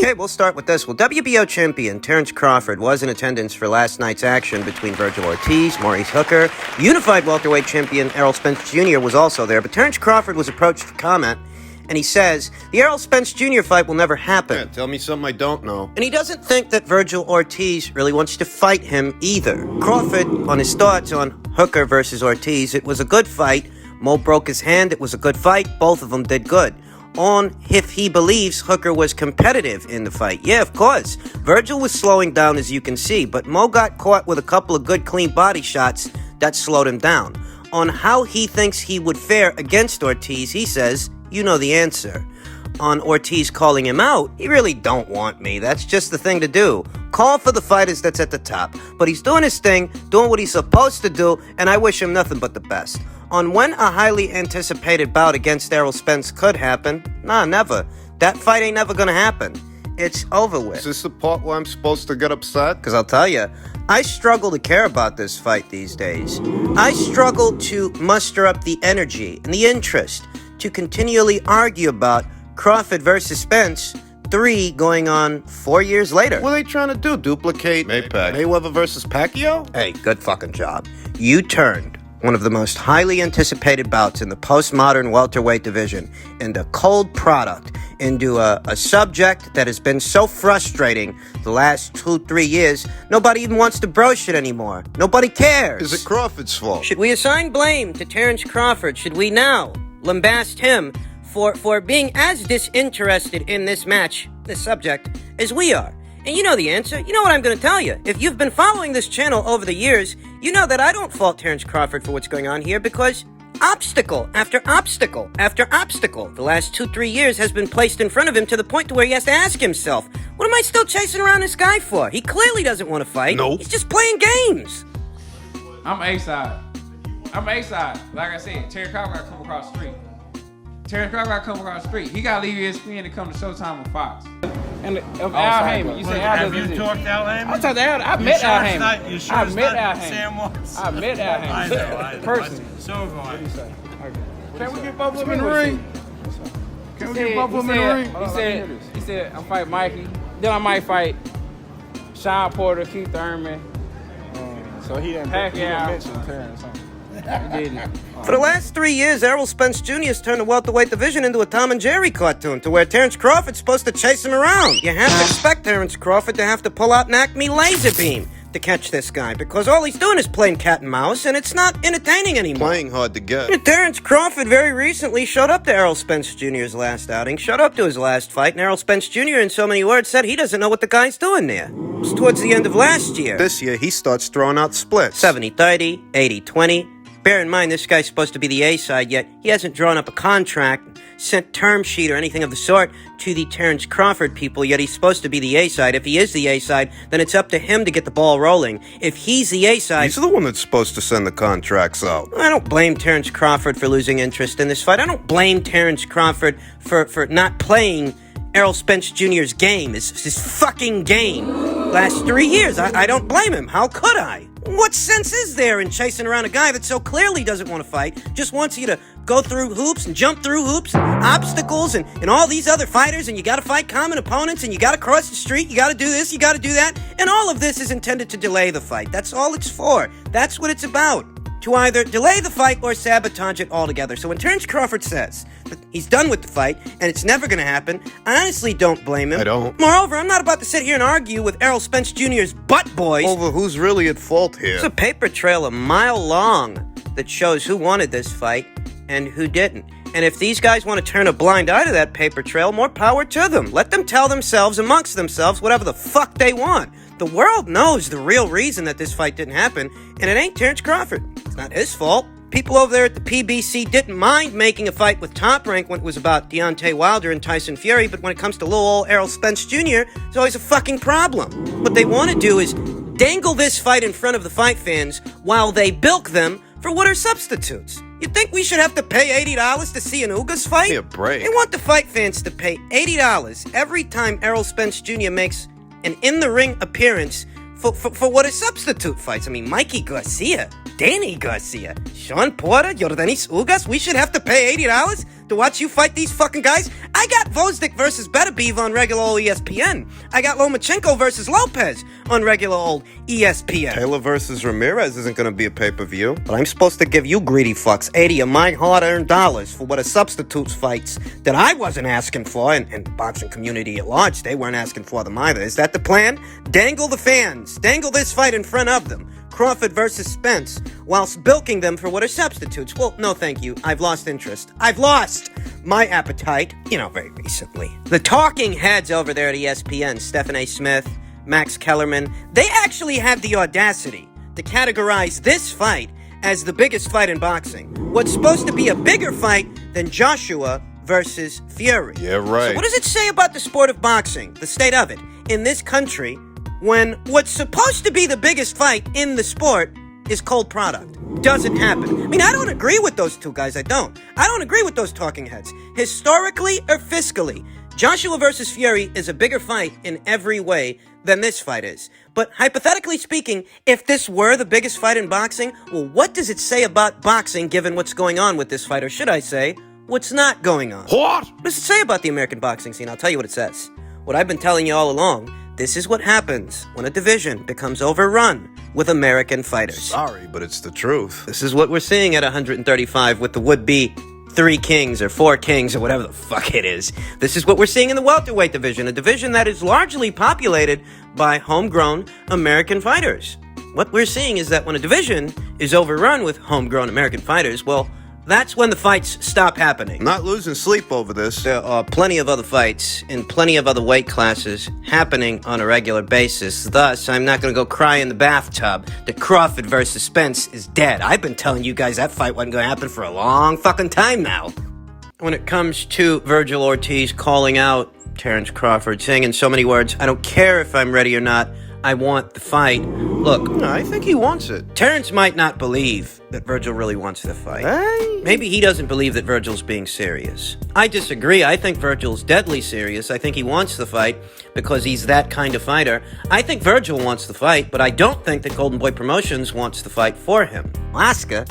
Okay, we'll start with this. Well, WBO champion Terrence Crawford was in attendance for last night's action between Virgil Ortiz, Maurice Hooker. Unified welterweight champion Errol Spence Jr. was also there, but Terrence Crawford was approached for comment, and he says, the Errol Spence Jr. fight will never happen. Yeah, tell me something I don't know. And he doesn't think that Virgil Ortiz really wants to fight him either. Crawford, on his thoughts on Hooker versus Ortiz, it was a good fight. Mo broke his hand, it was a good fight. Both of them did good. On if he believes Hooker was competitive in the fight. Yeah, of course. Virgil was slowing down, as you can see, but Mo got caught with a couple of good, clean body shots that slowed him down. On how he thinks he would fare against Ortiz, he says, you know the answer. On Ortiz calling him out, he really don't want me. That's just the thing to do. Call for the fighters that's at the top. But he's doing his thing, doing what he's supposed to do, and I wish him nothing but the best. On when a highly anticipated bout against Errol Spence could happen, nah, never. That fight ain't never gonna happen. It's over with. Is this the part where I'm supposed to get upset? Because I'll tell you, I struggle to care about this fight these days. I struggle to muster up the energy and the interest to continually argue about Crawford versus Spence 3 going on 4 years later. What are they trying to do? Duplicate Mayweather versus Pacquiao? Hey, good fucking job. You turned one of the most highly anticipated bouts in the postmodern welterweight division into cold product, into a subject that has been so frustrating the last 2-3 years, nobody even wants to broach it anymore. Nobody cares. Is it Crawford's fault? Should we assign blame to Terrence Crawford? Should we now lambast him for being as disinterested in this match, this subject, as we are? And you know the answer. You know what I'm going to tell you. If you've been following this channel over the years, you know that I don't fault Terrence Crawford for what's going on here because obstacle after obstacle after obstacle the last 2-3 years has been placed in front of him to the point to where he has to ask himself, what am I still chasing around this guy for? He clearly doesn't want to fight. Nope. He's just playing games. I'm A-side. Like I said, Terrence Crawford got to come across the street. He got to leave ESPN to come to Showtime with Fox. And of Al Heyman, you say Al have you talked to Al Heyman? I talked to Al. I met Al Heyman. You sure I met Al Heyman. Sam Watts? I met Al Heyman. I know. Personally. So have I. Can we get both of them in the ring? Can we get both of them in the ring? He said, I'm fighting Mikey. Then I might fight Sean Porter, Keith Thurman. So he didn't mention Terrence, huh? He didn't. For the last 3 years, Errol Spence Jr. has turned the welterweight division into a Tom and Jerry cartoon to where Terrence Crawford's supposed to chase him around. You have to expect Terrence Crawford to have to pull out an Acme laser beam to catch this guy because all he's doing is playing cat and mouse and it's not entertaining anymore. Playing hard to get. Terrence Crawford very recently showed up to Errol Spence Jr.'s last outing, showed up to his last fight, and Errol Spence Jr. in so many words said he doesn't know what the guy's doing there. It was towards the end of last year. This year, he starts throwing out splits. 70-30, 80-20. Bear in mind, this guy's supposed to be the A-side, yet he hasn't drawn up a contract, sent term sheet or anything of the sort to the Terrence Crawford people, yet he's supposed to be the A-side. If he is the A-side, then it's up to him to get the ball rolling. If he's the A-side... He's the one that's supposed to send the contracts out. I don't blame Terrence Crawford for losing interest in this fight. I don't blame Terrence Crawford for not playing Errol Spence Jr.'s game, his fucking game. Last 3 years, I don't blame him. How could I? What sense is there in chasing around a guy that so clearly doesn't want to fight, just wants you to go through hoops and jump through hoops and obstacles and all these other fighters, and you got to fight common opponents, and you got to cross the street, you got to do this, you got to do that, and all of this is intended to delay the fight. That's all it's for. That's what it's about. To either delay the fight or sabotage it altogether. So when Terrence Crawford says that he's done with the fight and it's never going to happen, I honestly don't blame him. I don't. Moreover, I'm not about to sit here and argue with Errol Spence Jr.'s butt boys over who's really at fault here. There's a paper trail a mile long that shows who wanted this fight and who didn't. And if these guys want to turn a blind eye to that paper trail, more power to them. Let them tell themselves amongst themselves whatever the fuck they want. The world knows the real reason that this fight didn't happen, and it ain't Terrence Crawford. It's not his fault. People over there at the PBC didn't mind making a fight with Top Rank when it was about Deontay Wilder and Tyson Fury, but when it comes to little old Errol Spence Jr., it's always a fucking problem. What they want to do is dangle this fight in front of the fight fans while they bilk them for what are substitutes. You think we should have to pay $80 to see an Ugas fight? Give me a break. They want the fight fans to pay $80 every time Errol Spence Jr. makes an in-the-ring appearance for what are substitute fights. I mean, Mikey Garcia, Danny Garcia, Sean Porter, Yordanis Ugas. We should have to pay $80 to watch you fight these fucking guys? I got Vozdik versus Beterbiev on regular old ESPN. I got Lomachenko versus Lopez on regular old ESPN. Taylor versus Ramirez isn't going to be a pay-per-view. But I'm supposed to give you greedy fucks 80 of my hard-earned dollars for what are substitutes fights that I wasn't asking for, and the boxing community at large, they weren't asking for them either. Is that the plan? Dangle the fans. Dangle this fight in front of them. Crawford versus Spence, whilst bilking them for what are substitutes. Well, no thank you. I've lost interest. I've lost my appetite, very recently. The talking heads over there at ESPN, Stephen A. Smith, Max Kellerman, they actually have the audacity to categorize this fight as the biggest fight in boxing. What's supposed to be a bigger fight than Joshua versus Fury. Yeah, right. So what does it say about the sport of boxing, the state of it, in this country, when what's supposed to be the biggest fight in the sport is cold product? Doesn't happen. I mean, I don't agree with those two guys. I don't agree with those talking heads. Historically or fiscally, Joshua versus Fury is a bigger fight in every way than this fight is. But hypothetically speaking, if this were the biggest fight in boxing, well, what does it say about boxing given what's going on with this fight? Or should I say, what's not going on? What? What does it say about the American boxing scene? I'll tell you what it says. What I've been telling you all along. This is what happens when a division becomes overrun with American fighters. Sorry, but it's the truth. This is what we're seeing at 135 with the would-be 3 kings or 4 kings or whatever the fuck it is. This is what we're seeing in the welterweight division, a division that is largely populated by homegrown American fighters. What we're seeing is that when a division is overrun with homegrown American fighters, well, that's when the fights stop happening. I'm not losing sleep over this. There are plenty of other fights in plenty of other weight classes happening on a regular basis. Thus, I'm not going to go cry in the bathtub that Crawford versus Spence is dead. I've been telling you guys that fight wasn't going to happen for a long fucking time now. When it comes to Virgil Ortiz calling out Terrence Crawford, saying in so many words, I don't care if I'm ready or not, I want the fight. Look, I think he wants it. Terrence might not believe that Virgil really wants the fight. Maybe he doesn't believe that Virgil's being serious. I disagree. I think Virgil's deadly serious. I think he wants the fight because he's that kind of fighter. I think Virgil wants the fight, but I don't think that Golden Boy Promotions wants the fight for him. Oscar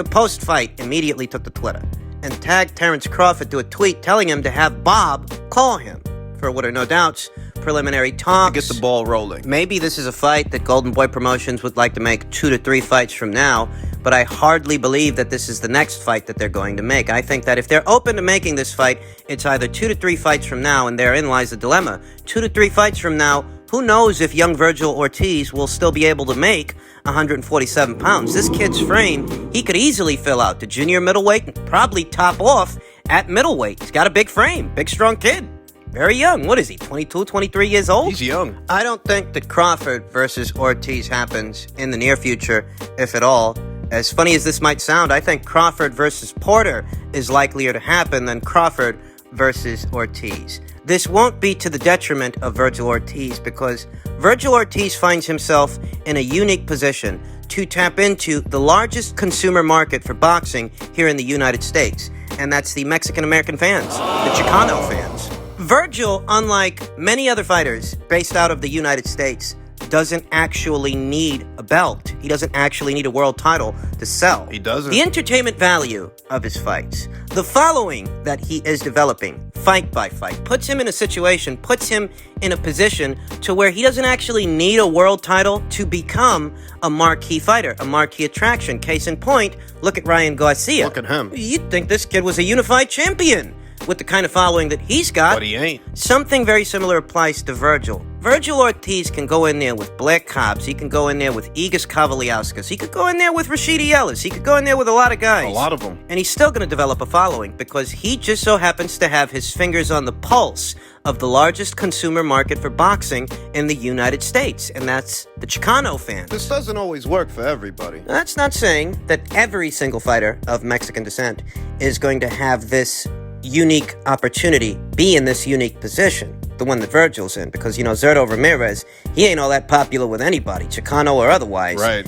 post-fight immediately took to Twitter and tagged Terrence Crawford to a tweet telling him to have Bob call him for what are no doubts preliminary talks. Get the ball rolling. Maybe this is a fight that Golden Boy Promotions would like to make 2 to 3 fights from now, but I hardly believe that this is the next fight that they're going to make. I think that if they're open to making this fight, it's either 2 to 3 fights from now, and therein lies the dilemma. 2 to 3 fights from now, who knows if young Virgil Ortiz will still be able to make 147 pounds. This kid's frame, he could easily fill out the junior middleweight and probably top off at middleweight. He's got a big frame, big strong kid. Very young. What is he, 22, 23 years old? He's young. I don't think that Crawford versus Ortiz happens in the near future, if at all. As funny as this might sound, I think Crawford versus Porter is likelier to happen than Crawford versus Ortiz. This won't be to the detriment of Virgil Ortiz because Virgil Ortiz finds himself in a unique position to tap into the largest consumer market for boxing here in the United States, and that's the Mexican-American fans, the Chicano fans. Virgil, unlike many other fighters based out of the United States, doesn't actually need a belt. He doesn't actually need a world title to sell. He doesn't. The entertainment value of his fights, the following that he is developing, fight by fight, puts him in a situation, puts him in a position to where he doesn't actually need a world title to become a marquee fighter, a marquee attraction. Case in point, look at Ryan Garcia. Look at him. You'd think this kid was a unified champion. with the kind of following that he's got. But he ain't. Something very similar applies to Virgil. Virgil Ortiz can go in there with Blair Cobbs. He can go in there with Igis Kavaliauskas. He could go in there with Rashidi Ellis. He could go in there with a lot of guys. A lot of them. And he's still going to develop a following because he just so happens to have his fingers on the pulse of the largest consumer market for boxing in the United States, and that's the Chicano fans. This doesn't always work for everybody. That's not saying that every single fighter of Mexican descent is going to have this unique opportunity, be in this unique position, the one that Virgil's in, because, you know, Zurdo Ramirez, he ain't all that popular with anybody, Chicano or otherwise. Right.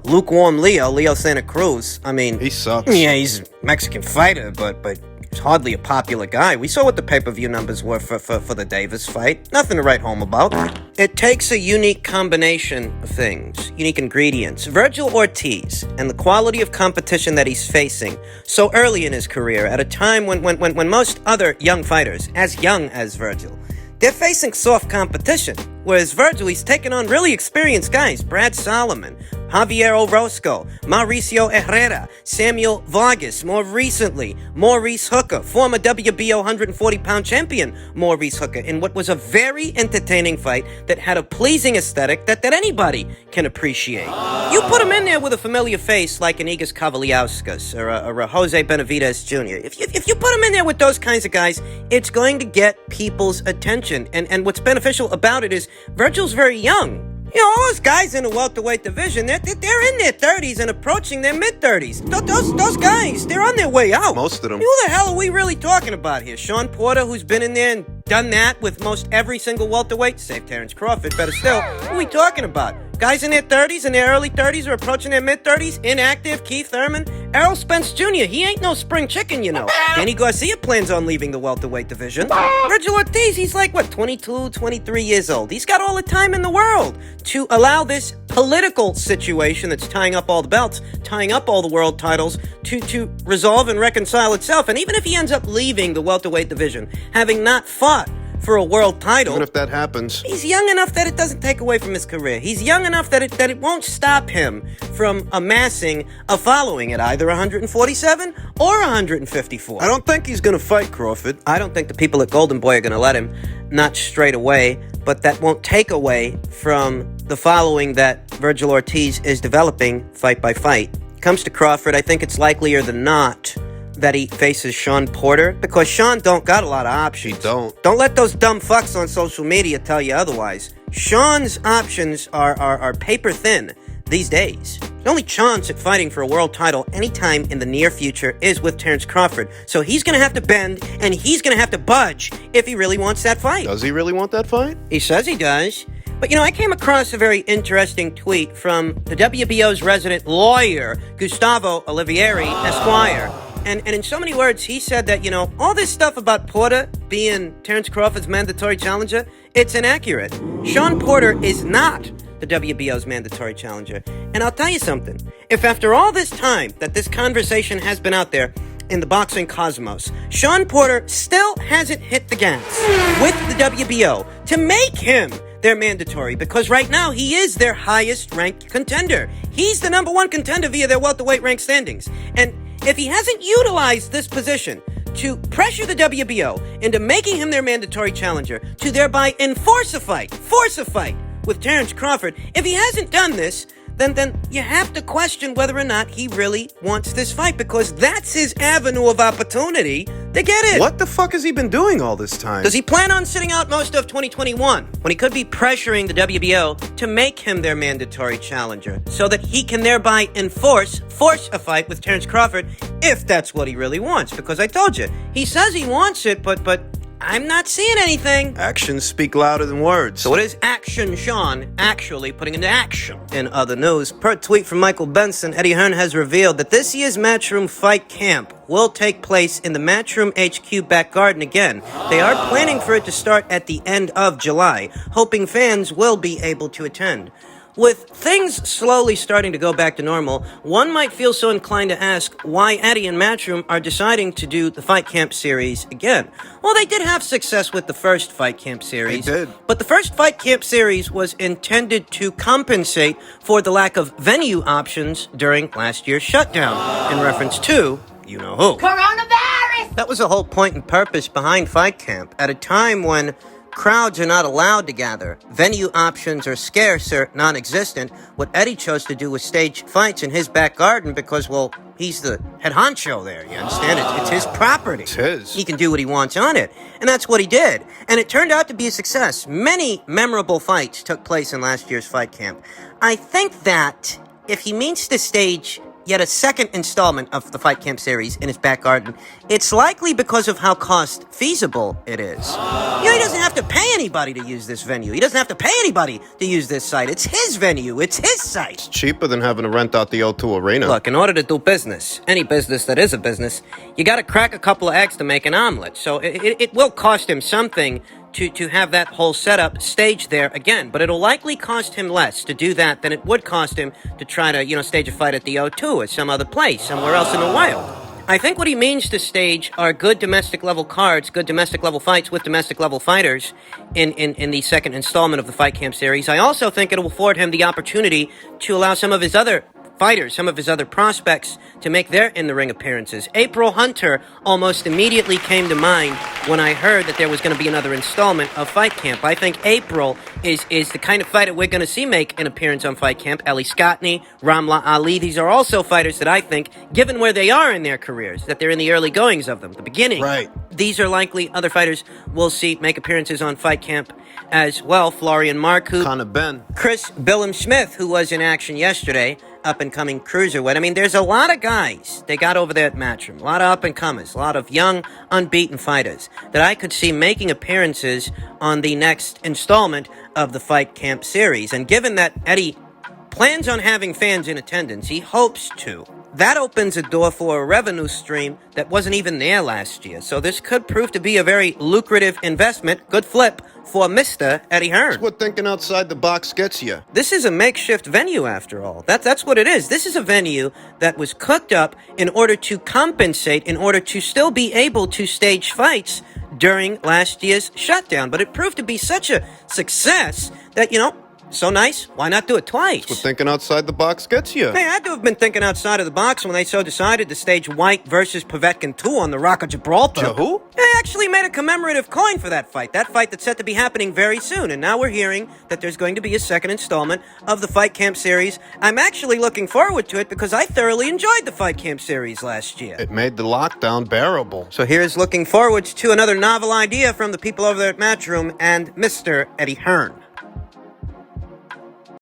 Lukewarm Leo Santa Cruz, I mean... He sucks. Yeah, he's a Mexican fighter, but he's hardly a popular guy. We saw what the pay-per-view numbers were for the Davis fight. Nothing to write home about. It takes a unique combination of things, unique ingredients. Virgil Ortiz and the quality of competition that he's facing so early in his career, at a time when most other young fighters, as young as Virgil, they're facing soft competition. Whereas Virgil, he's taking on really experienced guys. Brad Solomon, Javier Orozco, Mauricio Herrera, Samuel Vargas, more recently, Maurice Hooker, former WBO 140-pound champion Maurice Hooker, in what was a very entertaining fight that had a pleasing aesthetic that anybody can appreciate. You put him in there with a familiar face like an Igis Kavaliauskas or a Jose Benavidez Jr. If you put him in there with those kinds of guys, it's going to get people's attention. And what's beneficial about it is Virgil's very young. You know, all those guys in the welterweight division, they're in their 30s and approaching their mid-30s. Those guys, they're on their way out. Most of them. Who the hell are we really talking about here? Sean Porter, who's been in there and done that with most every single welterweight, save Terrence Crawford, better still. Who are we talking about? Guys in their 30s and their early 30s or approaching their mid-30s, inactive, Keith Thurman, Errol Spence Jr., he ain't no spring chicken, you know. Danny Garcia plans on leaving the welterweight division. Virgil Ortiz, he's like, 22, 23 years old. He's got all the time in the world to allow this political situation that's tying up all the belts, tying up all the world titles, to resolve and reconcile itself. And even if he ends up leaving the welterweight division, having not fought for a world title, even if that happens, he's young enough that it doesn't take away from his career. He's young enough that it won't stop him from amassing a following at either 147 or 154. I don't think he's gonna fight Crawford. I don't think the people at Golden Boy are gonna let him, not straight away, but that won't take away from the following that Virgil Ortiz is developing fight by fight. Comes to Crawford, I think it's likelier than not that he faces Sean Porter, because Sean don't got a lot of options. He don't. Don't let those dumb fucks on social media tell you otherwise. Sean's options are paper thin these days. The only chance at fighting for a world title anytime in the near future is with Terrence Crawford. So he's gonna have to bend, and he's gonna have to budge if he really wants that fight. Does he really want that fight? He says he does. But, you know, I came across a very interesting tweet from the WBO's resident lawyer, Gustavo Olivieri, Esquire. And in so many words, he said that, you know, all this stuff about Porter being Terrence Crawford's mandatory challenger, it's inaccurate. Sean Porter is not the WBO's mandatory challenger. And I'll tell you something. If after all this time that this conversation has been out there in the boxing cosmos, Sean Porter still hasn't hit the gas with the WBO to make him their mandatory, because right now he is their highest ranked contender. He's the number one contender via their welterweight rank standings. And if he hasn't utilized this position to pressure the WBO into making him their mandatory challenger, to thereby force a fight with Terrence Crawford, if he hasn't done this, then you have to question whether or not he really wants this fight, because that's his avenue of opportunity to get it. What the fuck has he been doing all this time? Does he plan on sitting out most of 2021 when he could be pressuring the WBO to make him their mandatory challenger so that he can thereby force a fight with Terrence Crawford if that's what he really wants? Because I told you, he says he wants it, but I'm not seeing anything. Actions speak louder than words. So it is action Sean actually putting into action. In other news, per tweet from Michael Benson, Eddie Hearn has revealed that this year's Matchroom Fight Camp will take place in the Matchroom HQ back garden again. They are planning for it to start at the end of July, hoping fans will be able to attend. With things slowly starting to go back to normal, one might feel so inclined to ask why Eddie and Matchroom are deciding to do the Fight Camp series again. Well, they did have success with the first Fight Camp series. They did. But the first Fight Camp series was intended to compensate for the lack of venue options during last year's shutdown, in reference to, you know who. Coronavirus! That was the whole point and purpose behind Fight Camp. At a time when crowds are not allowed to gather, venue options are scarce or non-existent, what Eddie chose to do was stage fights in his back garden because, well, he's the head honcho there, you understand? It's his property. It's his. He can do what he wants on it. And that's what he did. And it turned out to be a success. Many memorable fights took place in last year's Fight Camp. I think that if he means to stage yet a second installment of the Fight Camp series in his back garden, it's likely because of how cost feasible it is. You know, he doesn't have to pay anybody to use this venue. He doesn't have to pay anybody to use this site. It's his venue. It's his site. Cheaper than having to rent out the O2 Arena. Look, in order to do business, any business that is a business, you gotta crack a couple of eggs to make an omelet. So it will cost him something to have that whole setup staged there again, but it'll likely cost him less to do that than it would cost him to try to, stage a fight at the O2 or some other place, somewhere else in the wild. I think what he means to stage are good domestic level cards, good domestic level fights with domestic level fighters in the second installment of the Fight Camp series. I also think it will afford him the opportunity to allow some of his other fighters, some of his other prospects, to make their in-the-ring appearances. April Hunter almost immediately came to mind when I heard that there was going to be another installment of Fight Camp. I think April is the kind of fighter we're going to see make an appearance on Fight Camp. Ellie Scottney, Ramla Ali, these are also fighters that I think, given where they are in their careers, that they're in the early goings of them, the beginning. Right. These are likely other fighters we'll see make appearances on Fight Camp as well. Florian Marcoux, Connor Ben. Chris Billum Smith, who was in action yesterday, up-and-coming cruiserweight. I mean, there's a lot of guys they got over there at Matchroom, a lot of up-and-comers, a lot of young, unbeaten fighters that I could see making appearances on the next installment of the Fight Camp series. And given that Eddie plans on having fans in attendance, he hopes to. That opens a door for a revenue stream that wasn't even there last year. So this could prove to be a very lucrative investment, good flip for Mr. Eddie Hearn. That's what thinking outside the box gets you. This is a makeshift venue, after all. That's what it is. This is a venue that was cooked up in order to compensate, in order to still be able to stage fights during last year's shutdown. But it proved to be such a success that, so nice, why not do it twice? That's what thinking outside the box gets you. Hey, I had to have been thinking outside of the box when they so decided to stage White versus Povetkin 2 on the Rock of Gibraltar. Who? They actually made a commemorative coin for that fight that's set to be happening very soon. And now we're hearing that there's going to be a second installment of the Fight Camp series. I'm actually looking forward to it because I thoroughly enjoyed the Fight Camp series last year. It made the lockdown bearable. So here's looking forward to another novel idea from the people over there at Matchroom and Mr. Eddie Hearn.